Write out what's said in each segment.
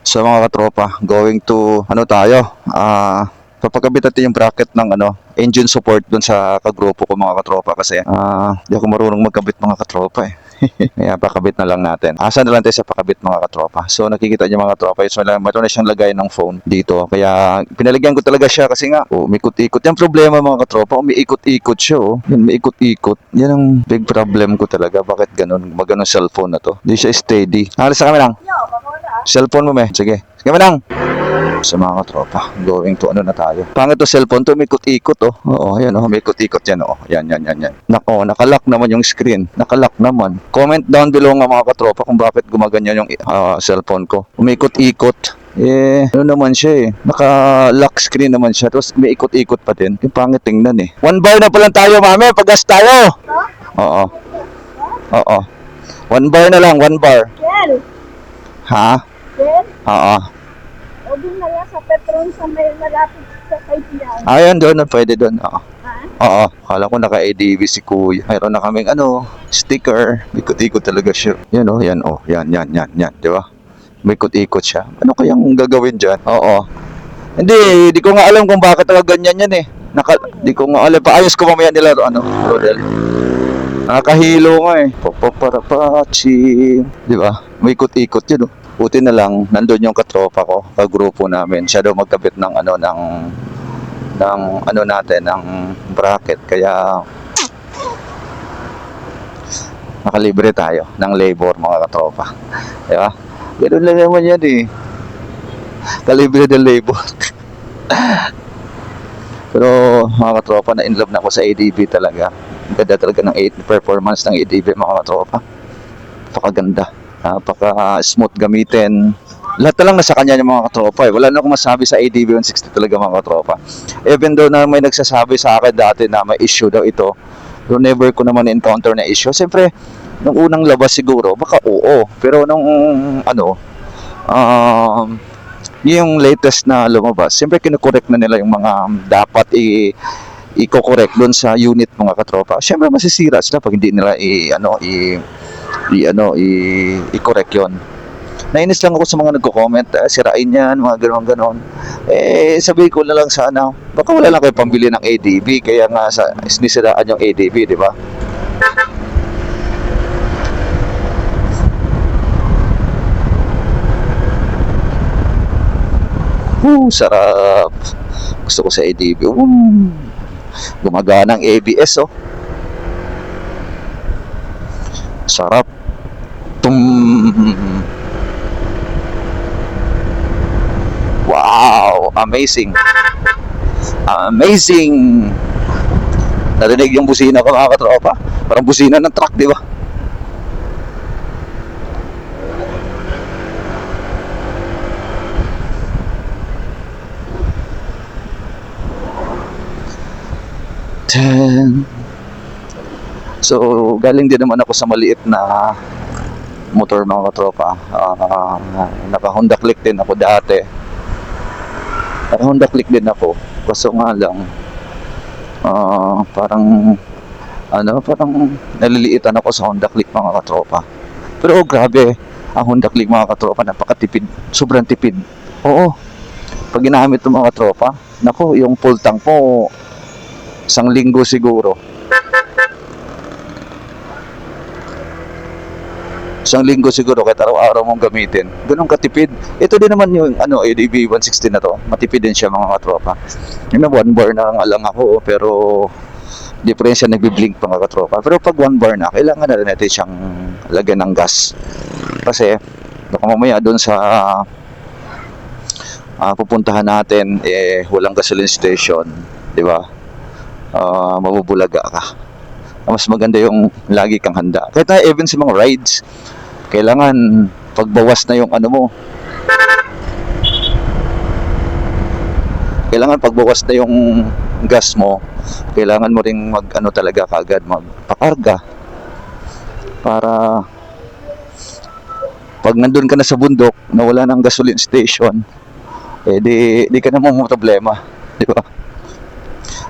So mga katropa, going to ano tayo? Papagabit natin yung bracket ng engine support dun sa kagrupo ko mga katropa kasi di ako marunong magkabit mga katropa eh. Kaya pakabit na lang natin. Asa na lang tayo sa pakabit mga katropa. So nakikita niyo mga katropa, so mayroon na siyang lagay ng phone dito. Kaya pinalagyan ko talaga siya kasi nga umikot-ikot. Yung problema mga katropa, umiikot-ikot siya oh. Yun, umiikot-ikot. Yan ang big problem ko talaga. Bakit ganun? Magano cellphone na to? Hindi siya steady. Alis na kami lang. Cellphone mo me. Sige. Sige mo lang. Sa mga katropa, going to ano na tayo. Pangit to cellphone to, umikot-ikot oh. Oo, ayan oh, umikot-ikot yan oh. Yan. Nako, nakalock naman yung screen. Nakalock naman. Comment down below nga mga katropa kung bakit gumaganyan yung cellphone ko. Umikot-ikot. Ano naman siya eh. Naka-lock screen naman siya. Tapos may ikot-ikot pa din. Yung pangit tingnan eh. 1 bar na pa lang tayo, mami. Pag-gas tayo. Oo. 1 bar na lang, 1 bar. Kel, Ha? Kel, Oo. o doon na lang sa Petron sa may malapit sa kaibigan. Ayun, doon. Pwede doon. Oo. Ha? Oo. Kala ko naka-ADV si Kuya. Mayroon na kaming sticker. Ikot-ikot talaga siya. Yan oh, yan oh. Yan. Di ba? May ikot-ikot siya. Ano kayang gagawin dyan? Oo. Hindi ko nga alam kung bakit ganyan yan eh. Di ko nga alam. Paayos ko mamaya nila, Rodel. Nakakahilo nga eh. Papaparapachi. Di ba? May ikot-ikot yun oh. Buti na lang, nandun yung katropa ko, kagrupo namin. Siya daw magkabit ng ng bracket. Kaya nakalibre tayo ng labor mga katropa. Di ba? Ganun lang naman yan eh. Kalibre ng labor. Pero mga katropa, na in love na ako sa ADB talaga. Ganda talaga ng performance ng ADB mga katropa. Napakaganda. Napaka-smooth gamitin. Lahat na lang nasa kanya yung mga katropa eh. Wala na akong masabi sa ADB 160 talaga mga katropa. Even though na may nagsasabi sa akin dati na may issue daw ito, pero never ko naman encounter na issue. Siyempre, nung unang labas siguro, baka oo. Pero nung yung latest na lumabas, siyempre kinukorek na nila yung mga dapat i-correct doon sa unit mga katropa. Siyempre masisira sila pag hindi nila i-correct yon. Nainis lang ako sa mga nagko-comment, sirain yan, mga ganon. Sabi ko na lang sana, baka wala lang kayo pambili ng ADB, kaya nga sinisiraan yung ADB, di ba? Sarap. Gusto ko sa ADB. Gumagana ang ABS oh. Sarap. Wow, amazing. Narinig yung busina ko mga katropa. Parang busina ng truck, di ba? So, galing din naman ako sa maliit na motor mga katropa. Naka-Honda Click din ako dati. Naka-Honda Click din ako. Kaso nga lang, parang naliliitan ako sa Honda Click mga katropa. Pero grabe, ang Honda Click mga katropa, napakatipid. Sobrang tipid. Oo. Pag ginamit ng mga katropa, naku, yung full tank mo, 1 linggo siguro. 1 linggo siguro kahit araw-araw mong gamitin. Ganun katipid. Ito din naman yung ADB 160 na to. Matipid din siya mga katropa. Yung 1 bar na lang ako pero diferensya nagbi-blink mga katropa. Pero pag 1 bar na, kailangan na rin natin siyang lagyan ng gas. Kasi baka mamaya doon sa pupuntahan natin walang gasoline station, di ba? Mabubulaga ka. Mas maganda yung lagi kang handa. Kahit na even sa mga rides, kailangan pagbawas na yung kailangan pagbawas na yung gas mo, kailangan mo ring talaga kaagad magpakarga para pag nandun ka na sa bundok na wala nang gasoline station, di ka na problema, di ba?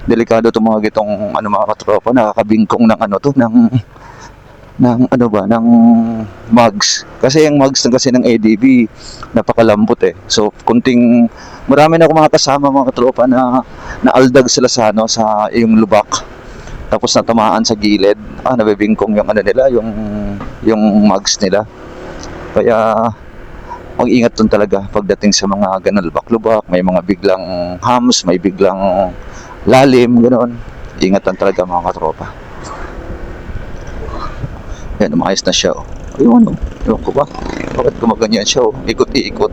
Delikado itong mga gitong mga katropa, nakakabingkong ng ng ano ba, ng mugs. Kasi yung mugs na kasi ng ADB, napakalambot eh. So, marami na akong mga kasama, mga katropa na naaldag sila sa ano, sa yung lubak. Tapos natamaan sa gilid. Nabibingkong yung ano nila, yung mugs nila. Kaya mag-ingat dun talaga pagdating sa mga ganun lubak-lubak, may mga biglang hams, may biglang lalim, ganoon. Ingatan talaga mga katropa. Yan, umayos na siya. Ayun, ewan ko ba? Bakit gumaganyan siya? Ikot-ikot.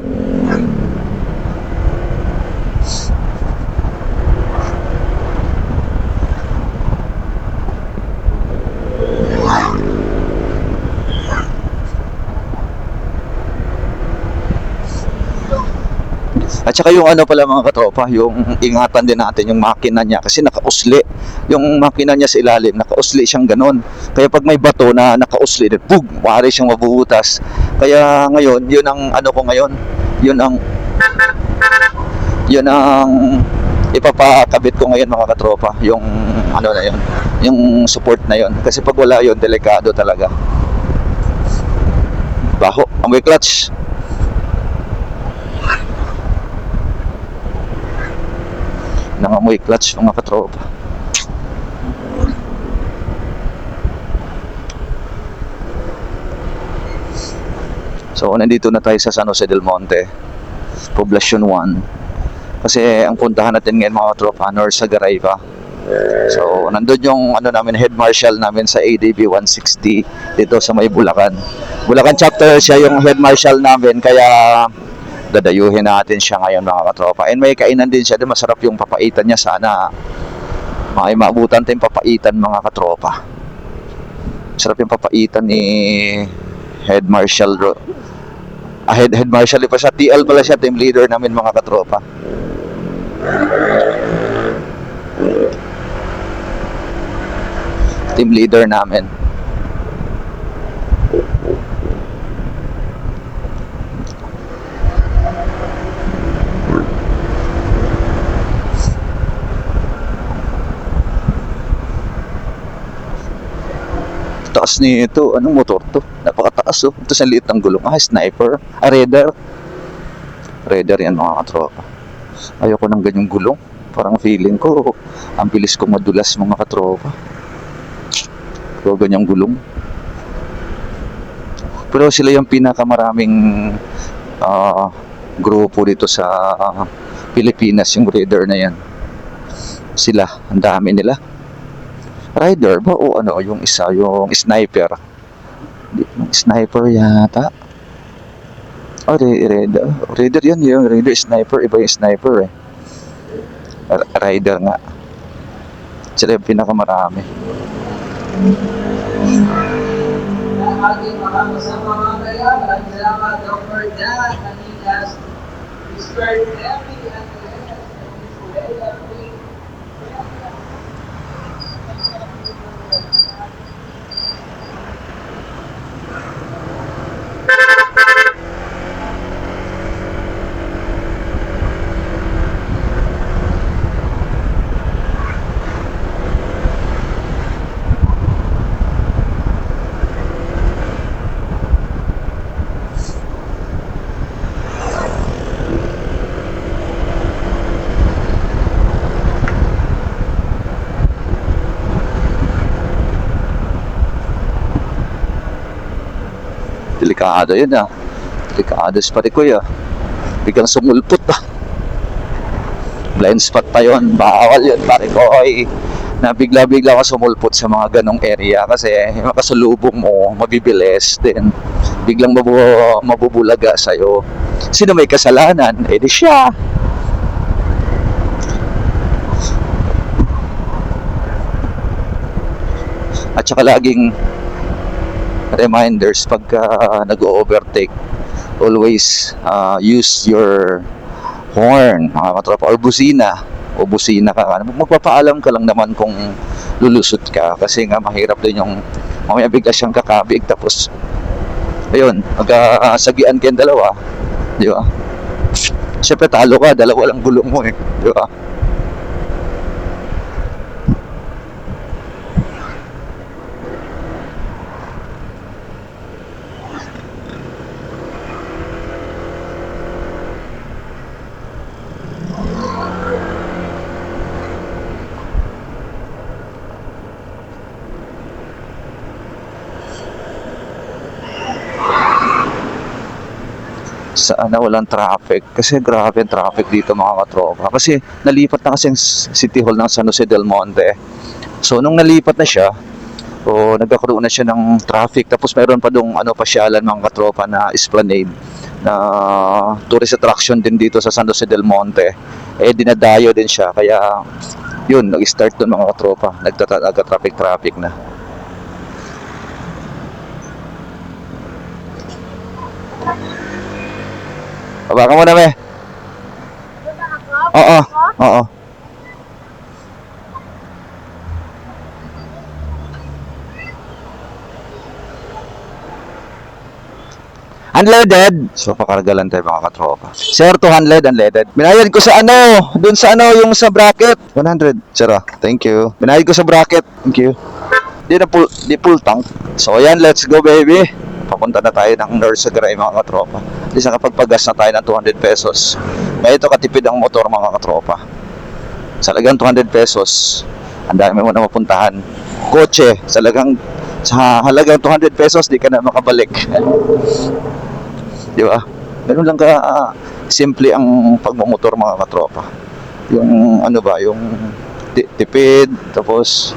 At saka yung ano pala mga katropa, yung ingatan din natin yung makina niya kasi nakausli. Yung makina niya sa ilalim, nakausli siyang ganon. Kaya pag may bato na nakausli, pug, maaari siyang mabubutas. Kaya ngayon, yun ang ano ko ngayon, yun ang ipapakabit ko ngayon mga katropa, yung ano na yun, yung support na yun. Kasi pag wala yun, delikado talaga. Baho, amoy clutch. Nangamoy clutch mga katropa. So nandito na tayo sa San Jose del Monte, Poblacion 1. Kasi ang puntahan natin ngayon mga katropa, North Sagaray pa. So nandun yung ano namin, head marshal namin sa ADB 160 dito sa may Bulacan. Bulacan chapter siya yung head marshal namin, kaya dadayuhin natin siya ngayon mga katropa. And may kainan din siya, masarap yung papaitan niya. Sana may maabutan tayong papaitan mga katropa. Sarap yung papaitan ni Head Marshal Head Marshal pa siya, TL pala siya, team leader namin mga katropa. Team leader namin. Taas nito, anong motor to? Napakataas oh. Ito sa liit ng gulong. Sniper. Raider. Raider yan mga katropa. Ayoko ng ganyang gulong. Parang feeling ko, ang bilis ko madulas mga katropa. So, ganyang gulong. Pero sila yung pinakamaraming grupo dito sa Pilipinas, yung Raider na yan. Sila, ang dami nila. Rider ba o ano, yung isa, yung sniper. Sniper yata. Raider. Raider yan, yung Raider sniper, iba yung sniper eh. Rider nga. Sila yung pinakamarami. Aking mga kasama mga kaya, maraming salamat Dr. Dan, Anilas, Mr. Emmy, and Delikado yun ah. Delikado sa parikoy ah. Biglang sumulpot ah. Blind spot pa yun. Bawal yun parikoy. Na bigla-bigla ka sumulpot sa mga ganong area kasi makasalubong mo, mabibilis din. Biglang mabubulaga sa'yo. Sino may kasalanan? Eh di siya. At saka laging reminders pagka nag-overtake, always use your horn mga katropa, or busina ka. Magpapaalam ka lang naman kung lulusot ka kasi nga mahirap din yung mamaya bigla siyang kakabig tapos ayun, magsagian kayong dalawa, di ba? Siyempre talo ka, dalawa lang gulong mo eh, di ba? sana walang traffic. Kasi grabe ang traffic dito mga katropa. Kasi nalipat na kasi ang City Hall ng San Jose del Monte. So nung nalipat na siya, o nagkakaroon na siya ng traffic. Tapos meron pa dong pasyalan mga katropa na Esplanade na tourist attraction din dito sa San Jose del Monte. Dinadayo din siya. Kaya yun, nag-start doon mga katropa. Nagka-traffic na. Baba ka muna, me. Wala ako? Oo, oo. Unleaded. So, pakaragalan tayo mga katropa. Sir, 200 unleaded. Binayad ko sa dun sa yung sa bracket. 100. Sir, thank you. Binayad ko sa bracket. Thank you. Di full tank. So, ayan, let's go, baby. Papunta na tayo ng North Sagaray mga katropa. At least nakapagpagas na tayo ng 200 pesos. Ngayon ito katipid ang motor mga katropa. Sa lagang 200 pesos, ang dami mo na mapuntahan. Kotse, sa halagang 200 pesos, di ka na makabalik. Di ba? Ganun lang ka simple ang pagmumotor mga katropa. Yung yung tipid, tapos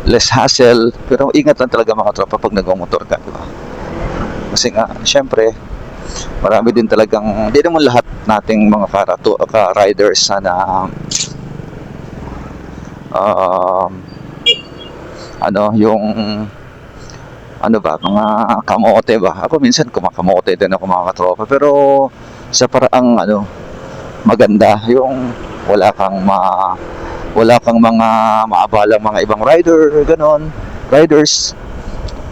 less hassle, pero ingat lang talaga mga tropa pag nagmumotor ka, di ba? Kasi nga, syempre, marami din talagang, hindi naman lahat nating mga ka-riders na mga kamote ba? Ako minsan kumakamote din ako mga katropa, pero sa paraang maganda, yung wala kang mga maabalang mga ibang riders.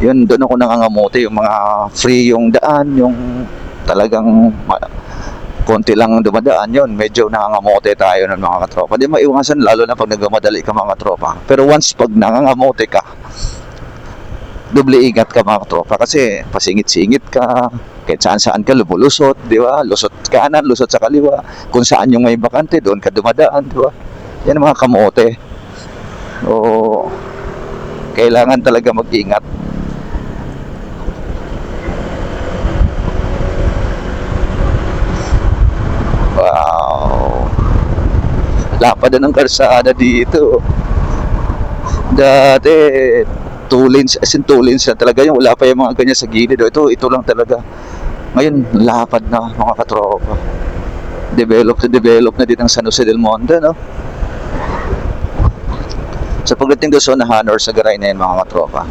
Yun, doon ako nangangamote, yung mga free yung daan, yung talagang konti lang dumadaan, yun, medyo nangangamote tayo ng mga katropa. Di maiwasan, lalo na pag nagmamadali ka mga katropa. Pero once pag nangangamote ka, doble ingat ka mga katropa, kasi pasingit-singit ka, kahit saan ka lumulusot, di ba? Lusot kanan, lusot sa kaliwa, kung saan yung may bakante, doon ka dumadaan, di ba? Yan mga kamote. O kailangan talaga mag-ingat. Wow. Lapad na ng kalsada dito. Dati 2 lanes, as in 2 lanes na talaga yung wala pa yung mga ganyan sa gilid. Ito lang talaga. Ngayon, lapad na mga katropa. Develop na din ang San Jose del Monte, no? Sa pagdating doon sa unahan, North Sagaray na yun mga katropa.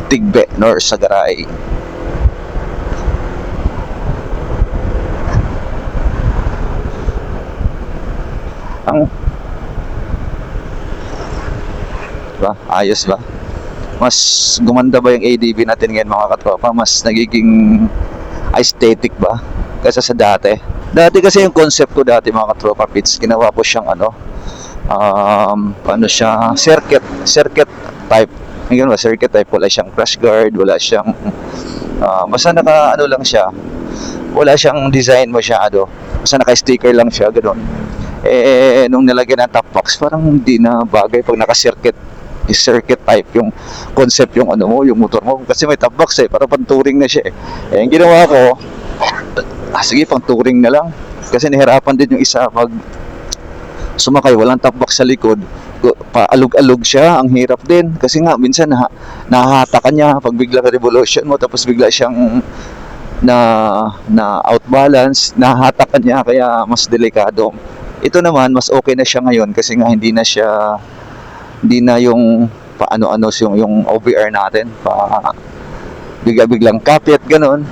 Tigbe, North Sagaray. Diba? Ayos ba? Mas gumanda ba yung ADB natin ngayon mga katropa? Mas nagiging aesthetic ba? Kaysa sa dati. Dati kasi yung concept ko dati mga katropa pits, ginawa ko siyang circuit type. Ngayon ba, circuit type, wala siyang crash guard, wala siyang basta lang siya, wala siyang design masyado, basta naka-sticker lang siya, ganoon. Nung nilagyan ng top box, parang hindi na bagay pag naka-circuit type yung concept, yung yung motor mo, kasi may top box para pang touring na siya yung ginawa ko, sige pang touring na lang, kasi nahirapan din yung isa pag sumakay, walang top box sa likod, paalog-alog siya, ang hirap din kasi nga minsan nahahatakan niya pag bigla ka revolution mo, tapos bigla siyang na outbalance, nahahatakan niya, kaya mas delikado. Ito naman mas okay na siya ngayon kasi nga hindi na yung yung OBR natin bigla-biglang kapit ganon.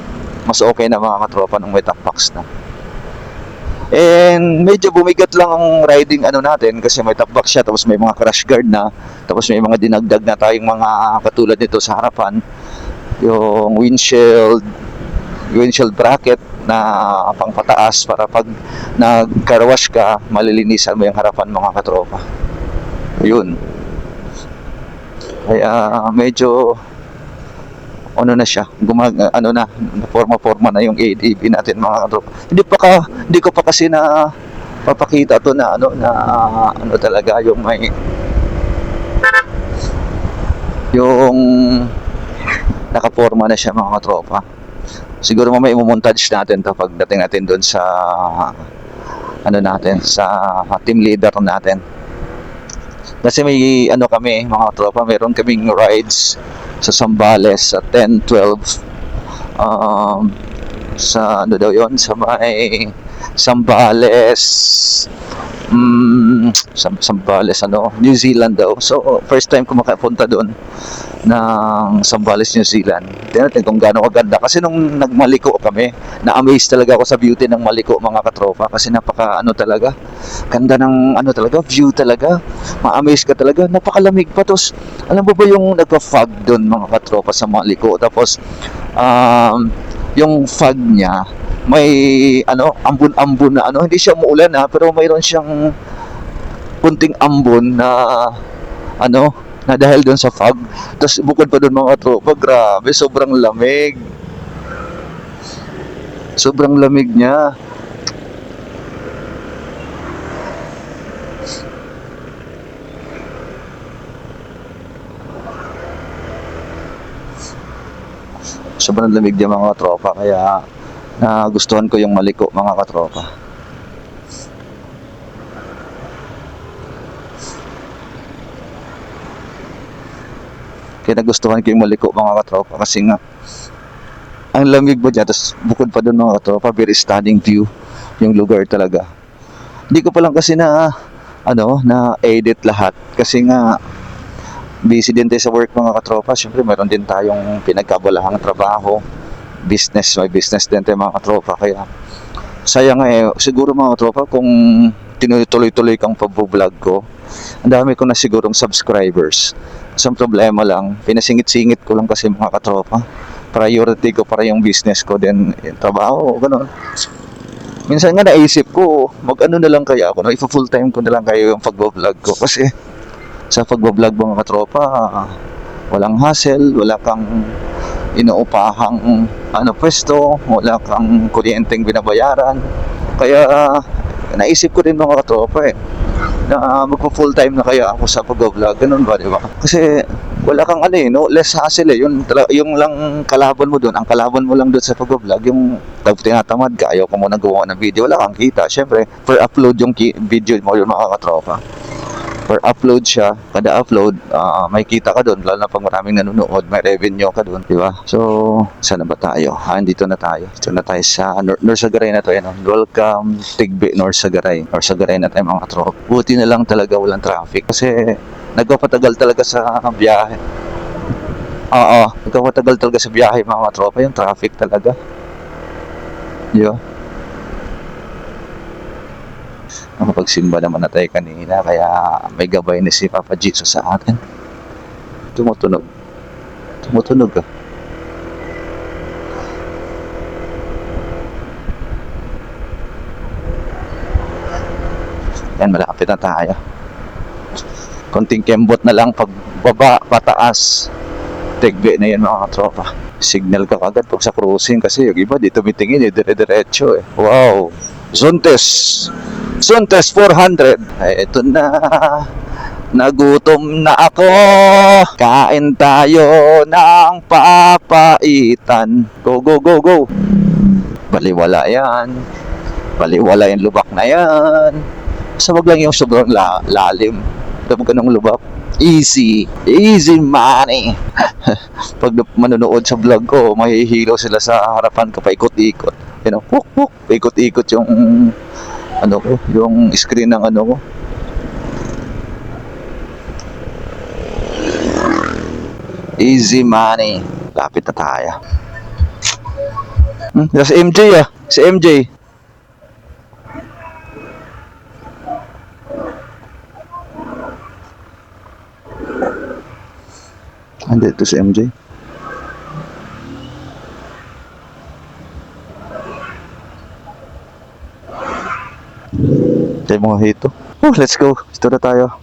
Mas okay na mga katropa nung may top box na. And medyo bumigat lang ang riding natin kasi may top box siya, tapos may mga crash guard na, tapos may mga dinagdag na tayong mga katulad nito sa harapan, yung windshield bracket na pangpataas para pag nag-carwash ka, malilinisan mo yung harapan mga katropa. Yun. Kaya medyo na siya, forma na yung ADB natin mga katropa. Hindi ko pa kasi na papakita to na talaga yung may yung nakaporma na siya mga katropa. Siguro mamaya i-montage natin to pagdating natin doon sa ano natin, sa team leader natin. Kasi may ano kami mga katropa, meron kaming rides sa Zambales sa 10, 12 sa ano daw yon, sa may Zambales, Zambales ano, New Zealand daw. So first time ko makapunta doon ng Zambales, New Zealand. Tingnan natin kung gaano kaganda. Kasi nung nagmaliko kami, na-amaze talaga ako sa beauty ng Maliko mga katropa. Kasi napaka ano talaga, ganda ng ano talaga, view talaga. Ma-amaze ka talaga, napakalamig pa. Tapos, alam mo ba yung nagpa-fog doon mga katropa sa Maliko? Tapos, yung fog niya, may ano, ambon-ambon na ano, hindi siya umuulan ha, pero mayroon siyang kunting ambon na ano, na dahil doon sa fog. Tapos bukod pa doon mga tropa, grabe, sobrang lamig. Sobrang lamig niya. Sobrang lamig niya mga tropa, kaya nagustuhan ko yung Maliko mga katropa. Kaya nagustuhan ko yung Maliko mga katropa kasi nga ang lamig ba dyan. Tapos bukod pa doon mga katropa, very stunning view yung lugar talaga. Hindi ko pa lang kasi na ano, na edit lahat kasi nga busy din tayo sa work mga katropa. Siyempre meron din tayong pinagkabalahang trabaho, business, may business din tayo mga katropa. Kaya sayang siguro mga katropa kung tinuloy-tuloy kang pag-vlog ko, ang dami ko na sigurong subscribers. Isang problema lang, pinasingit-singit ko lang kasi mga katropa. Priority ko para yung business ko, then yung trabaho, gano'n. Minsan nga naisip ko, mag-ano na lang kaya ako, no? Full time ko na lang kayo yung pag-vlog ko. Kasi sa pag-vlog mga katropa, walang hassle, wala kang inuupahang ano, pwesto, wala kang kuryenteng binabayaran. Kaya naisip ko din mga katropa na magpo-full time na kaya ako sa pag-vlog, ganun ba, di ba? Kasi wala kang no, less hassle yung lang kalaban mo doon, ang kalaban mo lang doon sa pag-vlog, yung tinatamad ka, ayaw ka muna gumawa ng video, wala kang kita. Syempre, per upload yung video mo yung mga katropa. Per upload siya, kada upload, may kita ka doon, lalo na pag maraming nanonood, may revenue ka doon, di ba? So, saan na ba tayo? Dito na tayo. Dito na tayo sa Norsagaray na to. Welcome, Tigbe, Norsagaray. Norsagaray na tayo mga katropa. Buti na lang talaga walang traffic kasi nagpapatagal talaga sa biyahe. Oo, nagpapatagal talaga sa biyahe mga katropa, yung traffic talaga. Yo. Nakapagsimba naman na tayo kanina, kaya may gabay ni si Papa Jesus sa atin. Tumutunog ah. Yan, malapit na tayo. Konting kembot na lang pagbaba, pataas. Tigbe na yan mga katropa. Signal ka kagad pag sa cruising kasi yung iba dito mitingin dire-diretso eh. Wow! Zontes 400. Ay, ito na. Nagutom na ako. Kain tayo ng papaitan. Go, go, go, go. Baliwala yan. Baliwala yung lubak na yan. Basta wag lang yung sobrang lalim. Dapat ka ng lubak. Easy. Easy money. Pag manonood sa vlog ko, mahihilaw sila sa harapan ko, paikot-ikot. Puk-puk. Paikot-ikot yung ano ko, yung screen ng ano ko. Easy money. Lapit na tayo. Si MJ ah. Si MJ. Andito si MJ. Tayo mga hito. Let's go. Dito na tayo.